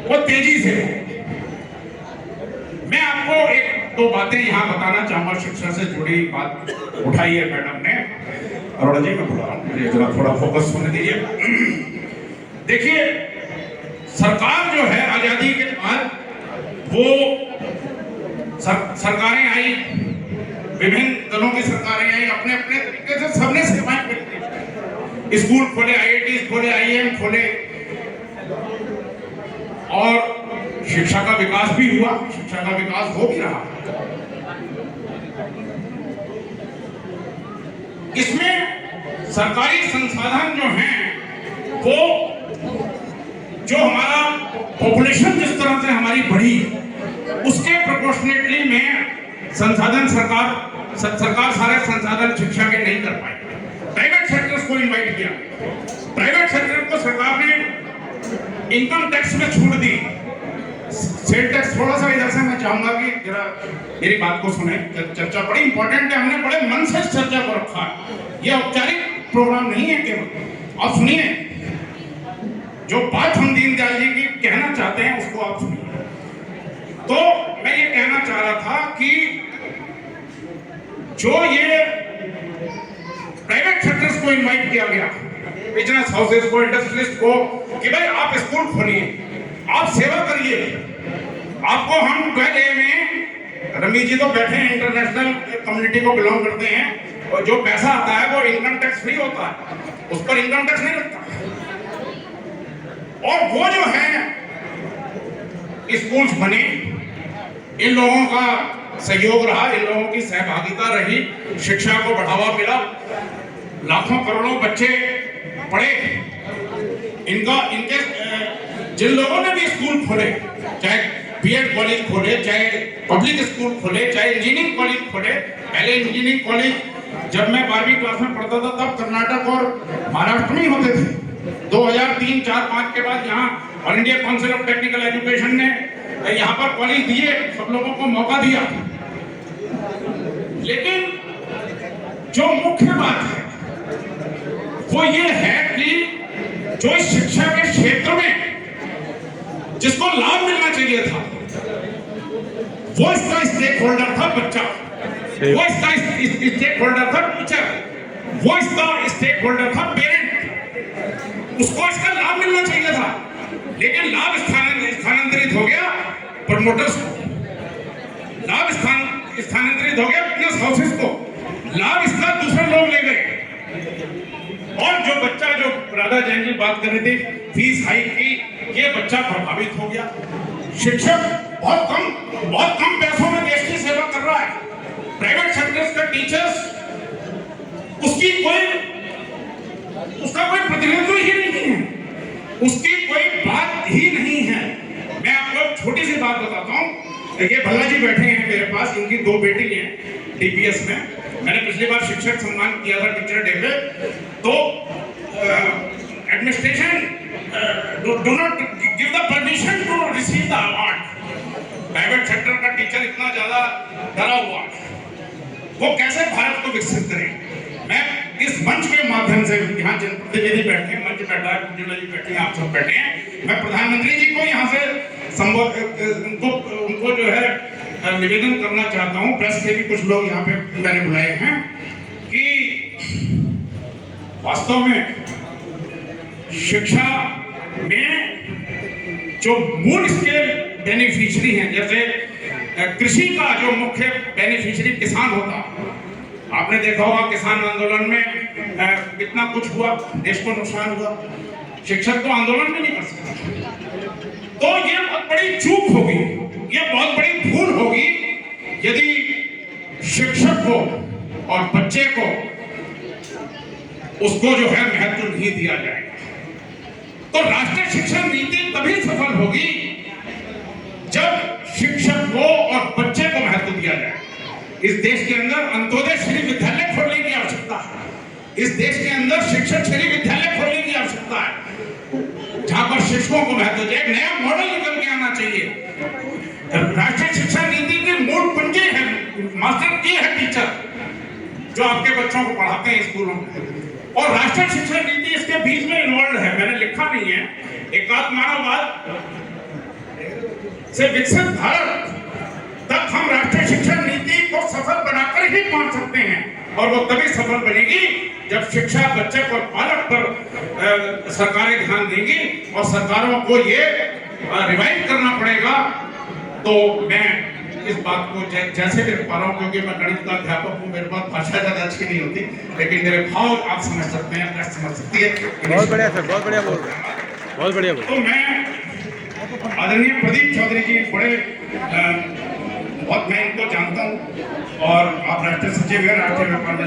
वो तेजी से हो। मैं आपको एक दो बातें यहाँ बताना चाहूंगा, शिक्षा से जुड़ी बात उठाई है मैडम ने। अरोड़ा जी मैं बुला रहा हूँ, मुझे जरा थोड़ा फोकस होने दीजिए। देखिए, सरकार जो है आजादी के बाद वो सरकारें आई, विभिन्न दलों की सरकारें आई, अपने अपने तरीके से सबने सेवाएं करी। स्कूल खोले, आईआईटी खोले, आईएम खोले, और शिक्षा का विकास भी हुआ, शिक्षा का विकास हो भी रहा। इसमें सरकारी संसाधन जो हैं वो, जो हमारा पॉपुलेशन जिस तरह से हमारी बढ़ी, उसके प्रोपोर्शनेटली में संसाधन सरकार सारे संसाधन शिक्षा के नहीं कर पाई। प्राइवेट सेक्टर्स को इनवाइट किया। प्राइवेट सेक्टर को सरकार ने इनकम टैक्स में छूट दी, सेल टैक्स। थोड़ा सा इधर से मैं चाहूंगा कि जरा मेरी बात को सुने, चर्चा बड़ी इंपॉर्टेंट है, हमने बड़े मन से चर्चा को रखा है, ये औपचारिक प्रोग्राम नहीं है केवल। आप सुनिए, जो बात हम दीनदयाल जी की कहना चाहते हैं उसको आप सुनिए। तो मैं ये कहना चाह रहा था कि जो ये प्राइवेट सेक्टर्स को इनवाइट किया गया, बिजनेस हाउसेस को, इंडस्ट्रियलिस्ट को, कि भाई आप स्कूल खोलिए, आप सेवा करिए। आपको हम 12A में, रमीज जी तो बैठे हैं, इंटरनेशनल कम्युनिटी को बिलोंग करते हैं, और जो पैसा आता है वो इनकम टैक्स फ्री होता है, उस पर इनकम टैक्स नहीं लगता। और वो जो है स्कूल्स बने, इन लोगों का सहयोग रहा, इन लोगों की सहभागिता रही, शिक्षा को बढ़ावा मिला, लाखों करोड़ों बच्चे पढ़े। इनके जिन लोगों ने भी स्कूल खोले, चाहे बीएड कॉलेज खोले, चाहे पब्लिक स्कूल खोले, चाहे इंजीनियरिंग कॉलेज खोले। पहले इंजीनियरिंग कॉलेज जब मैं 12वीं क्लास में पढ़ता था तब कर्नाटक और महाराष्ट्र में ही होते थे। 2003, 4, 5 के बाद यहाँ all India council of technical education ने यहाँ पर कॉलेज दिए, सब लोगों को मौका दिया। लेकिन जो मुख्य बात है वो ये है कि जो इस शिक्षा के क्षेत्र में जिसको लाभ मिलना चाहिए था, वो इसका स्टेक होल्डर था बच्चा, वो इसका स्टेक होल्डर था टीचर, वो इसका स्टेक होल्डर था पेरेंट, उसको इसका लाभ मिलना चाहिए था। लेकिन लाभ स्थानांतरित हो गया प्रमोटर्स को, लाभ स्थानांतरित हो गया बिजनेस हाउसेस को, लाभ इसका दूसरे लोग ले गए। और जो बच्चा, जो राधा जैन जी बात कर रहे थे, फीस हाइक की, ये बच्चा प्रभावित हो गया। शिक्षक बहुत कम पैसों में देश की सेवा कर रहा है। प्राइवेट सेक्टर्स का टीचर्स, उसका कोई प्रतिनिधित्व ही नहीं है, उसकी कोई बात ही नहीं है। मैं आपको छोटी सी बात बताता हूँ। ये भल्ला जी बैठे हैं मेरे पास, इनकी 2 बेटी हैं डीपीएस में। मैंने पिछली बार शिक्षक सम्मान किया था टीचर डे पे, तो administration do not give the permission to receive the award. Private sector का टीचर इतना ज्यादा डरा हुआ, वो कैसे भारत को विकसित करें। मैं इस मंच के माध्यम से, यहाँ जनप्रतिनिधि बैठे हैं, मंच बैठा है, जी बैठे हैं, आप सब बैठे हैं, मैं प्रधानमंत्री जी को यहाँ से उनको जो है निवेदन करना चाहता हूँ। प्रेस के भी कुछ लोग यहाँ पे मैंने बुलाए हैं कि वास्तव में शिक्षा में जो मूल इसके बेनिफिशियरी हैं, जैसे कृषि का जो मुख्य बेनिफिशियरी किसान होता, आपने देखा होगा किसान आंदोलन में कितना कुछ हुआ, देश को नुकसान हुआ। शिक्षक तो आंदोलन भी नहीं कर सकता। तो ये बहुत बड़ी चूक होगी, ये बहुत बड़ी भूल होगी यदि शिक्षक को और बच्चे को उसको जो है महत्व नहीं दिया जाएगा। तो राष्ट्रीय शिक्षा नीति तभी सफल होगी जब शिक्षक को और बच्चे को महत्व दिया जाए। इस देश के अंदर अंत्योदय श्री विद्यालय खोलने की आवश्यकता है। इस देश के अंदर शिक्षक श्री विद्यालय खोलने की आवश्यकता है, जहां पर शिक्षकों को महत्व दिया। एक नया मॉडल निकल के आना चाहिए। राष्ट्रीय शिक्षा नीति की मूल कुंजी है, मास्टर की है टीचर, जो आपके बच्चों को पढ़ाते हैं स्कूलों में। और राष्ट्रीय शिक्षा नीति इसके बीच में इन्वॉल्व है, मैंने लिखा नहीं है। एकात्म मानववाद से विकसित भारत तक हम राष्ट्रीय शिक्षा नीति को सफल बनाकर ही पहुंच सकते हैं। और वो तभी सफल बनेगी जब शिक्षा, बच्चे और पालक पर सरकारें ध्यान देंगी और सरकारों को ये रिवाइव करना पड़ेगा। तो मैं इस बात को जैसे देख पा रहा हूँ, क्योंकि मैं गणित का अध्यापक हूँ, मेरे पास भाषा ज्यादा अच्छी नहीं होती, लेकिन मेरे भाव आप समझ सकते हैं, आप समझ सकती है। बहुत बढ़िया सर, बहुत बढ़िया बोल रहे हैं, बहुत बढ़िया बोल। तो मैं आदरणीय प्रदीप चौधरी जी बड़े बहुत मैं इनको जानता हूँ और आप राष्ट्रीय सचिव हैं राष्ट्रीय व्यापार